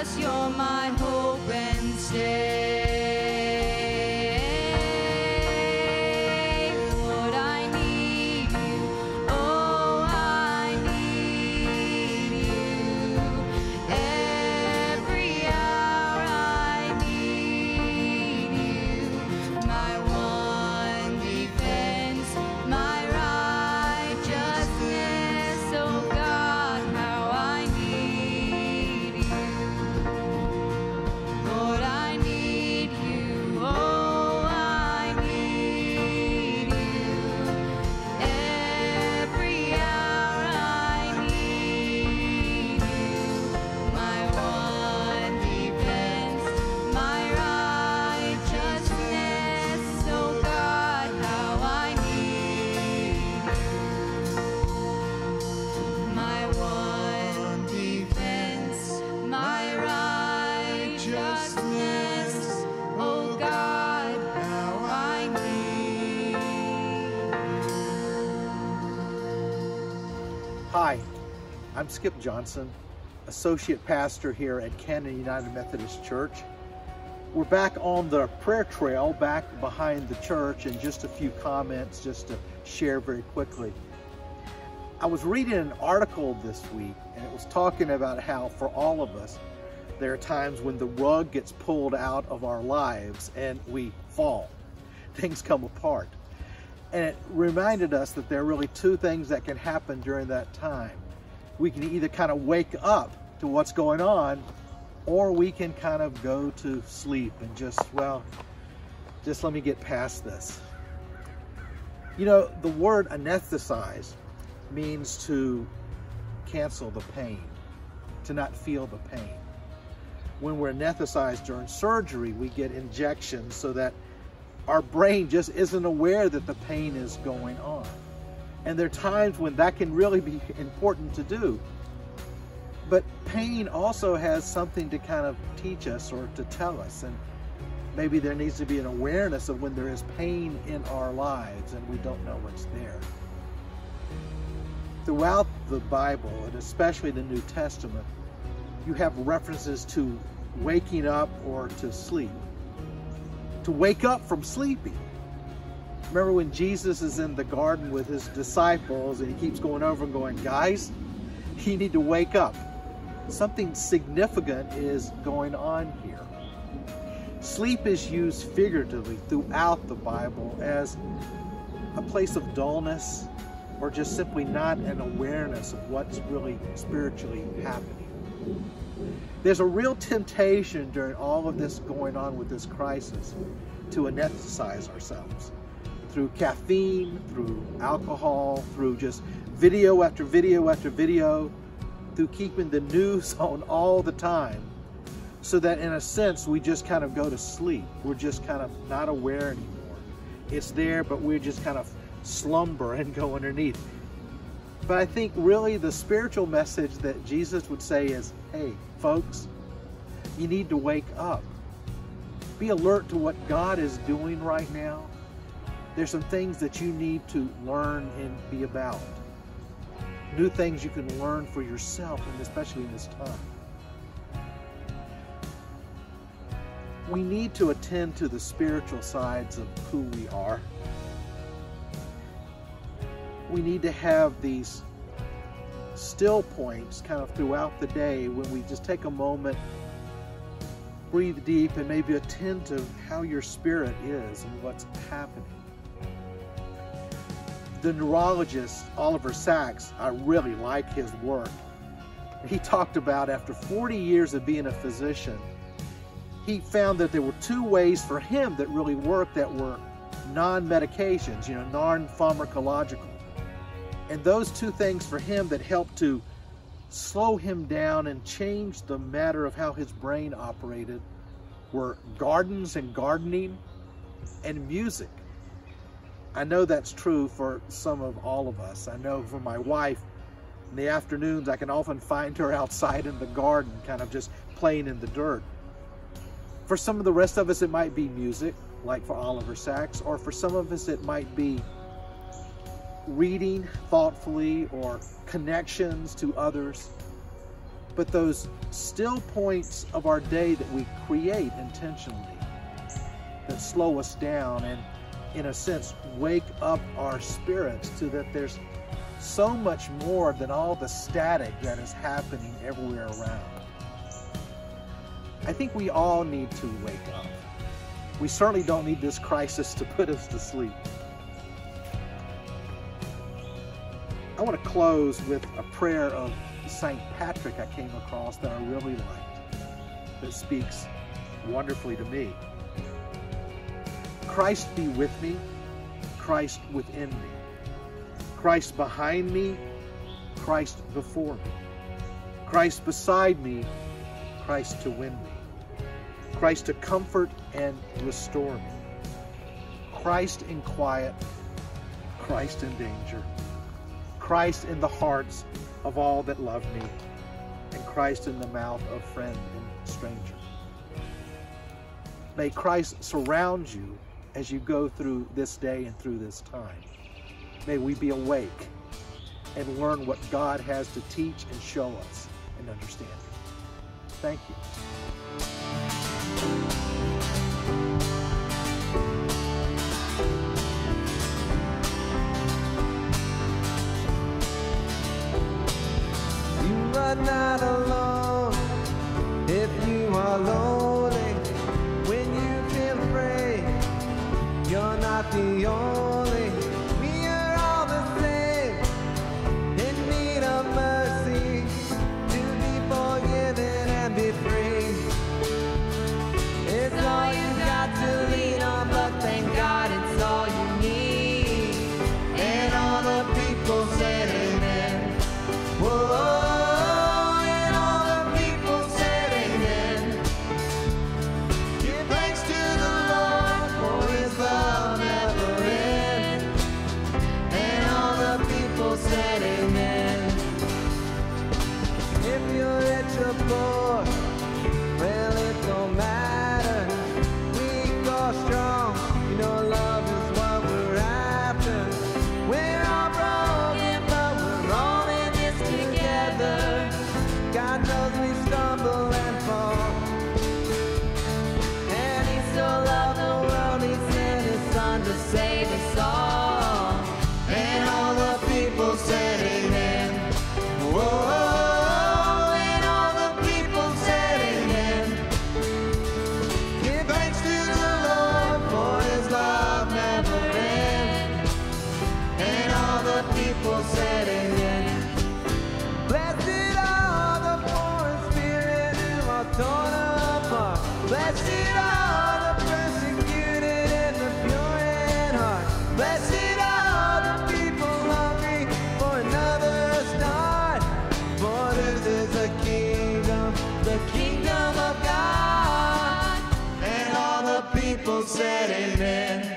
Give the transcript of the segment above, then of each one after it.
'cause you're my hope and stay. Lord, I need you. Oh, I need you. Every hour I need you. My one defense, my righteousness. Oh God, how I need you. Lord, I need you. Oh, I need you. Every hour I need you. My one defense, my righteousness. Oh God, how I need you. My one defense, my righteousness. Oh God, how I need. Hi, I'm Skip Johnson, Associate Pastor here at Canton United Methodist Church. We're back on the prayer trail, back behind the church, and just a few comments just to share very quickly. I was reading an article this week, and it was talking about how for all of us, there are times when the rug gets pulled out of our lives and we fall. Things come apart. And it reminded us that there are really two things that can happen during that time. We can either kind of wake up to what's going on, or we can kind of go to sleep and just let me get past this. You know, the word anesthetize means to cancel the pain, to not feel the pain. When we're anesthetized during surgery, we get injections so that our brain just isn't aware that the pain is going on. And there are times when that can really be important to do. But pain also has something to kind of teach us or to tell us. And maybe there needs to be an awareness of when there is pain in our lives and we don't know what's there. Throughout the Bible, and especially the New Testament, you have references to waking up or to sleep. To wake up from sleeping. Remember when Jesus is in the garden with his disciples and he keeps going over and going, guys, you need to wake up. Something significant is going on here. Sleep is used figuratively throughout the Bible as a place of dullness or just simply not an awareness of what's really spiritually happening. There's a real temptation during all of this going on with this crisis to anesthetize ourselves through caffeine, through alcohol, through just video after video after video, through keeping the news on all the time, so that in a sense we just kind of go to sleep. We're just kind of not aware anymore. It's there, but we're just kind of slumber and go underneath. But I think really the spiritual message that Jesus would say is, hey, folks, you need to wake up. Be alert to what God is doing right now. There's some things that you need to learn and be about. New things you can learn for yourself, and especially in this time. We need to attend to the spiritual sides of who we are. We need to have these still points kind of throughout the day when we just take a moment, breathe deep, and maybe attend to how your spirit is and what's happening. The neurologist, Oliver Sacks, I really like his work. He talked about after 40 years of being a physician, he found that there were two ways for him that really worked that were non-medications, non-pharmacological. And those two things for him that helped to slow him down and change the matter of how his brain operated were gardens and gardening and music. I know that's true for some of all of us. I know for my wife, in the afternoons, I can often find her outside in the garden, kind of just playing in the dirt. For some of the rest of us, it might be music, like for Oliver Sacks, or for some of us, it might be reading thoughtfully or connections to others. but those still points of our day that we create intentionally that slow us down and, in a sense, wake up our spirits to that there's so much more than all the static that is happening everywhere around. I think we all need to wake up. We certainly don't need this crisis to put us to sleep. I want to close with a prayer of St. Patrick I came across that I really liked, that speaks wonderfully to me. Christ be with me, Christ within me, Christ behind me, Christ before me, Christ beside me, Christ to win me, Christ to comfort and restore me, Christ in quiet, Christ in danger, Christ in the hearts of all that love me, and Christ in the mouth of friend and stranger. May Christ surround you as you go through this day and through this time. May we be awake and learn what God has to teach and show us and understand. Thank you. You are not alone if you are lonely. When you feel afraid, you're not the only. We are all the same, in need of mercy, to be forgiven and be free. It's all you got to lean on, but thank God it's all you need. And all the people said amen. Whoa. Well, it don't matter. Weak or strong, you know love is what we're after. We're all broken, but we're all in this together. God knows we stumble and fall, and He so loved the world, He sent His Son to save us all. And all the people said amen. Whoa. Said amen. Blessed are the poor in spirit who are torn apart. Blessed are the persecuted and the pure in heart. Blessed are the people hungry for another start. For this is the kingdom of God. And all the people said amen.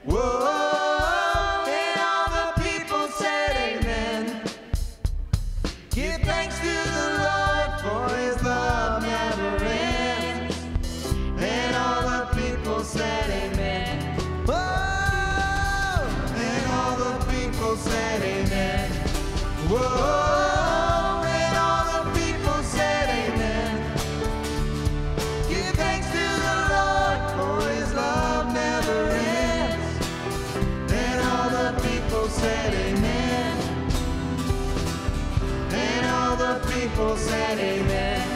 Whoa. Whoa, and all the people said amen. Give thanks to the Lord, for His love never ends. And all the people said amen. And all the people said amen.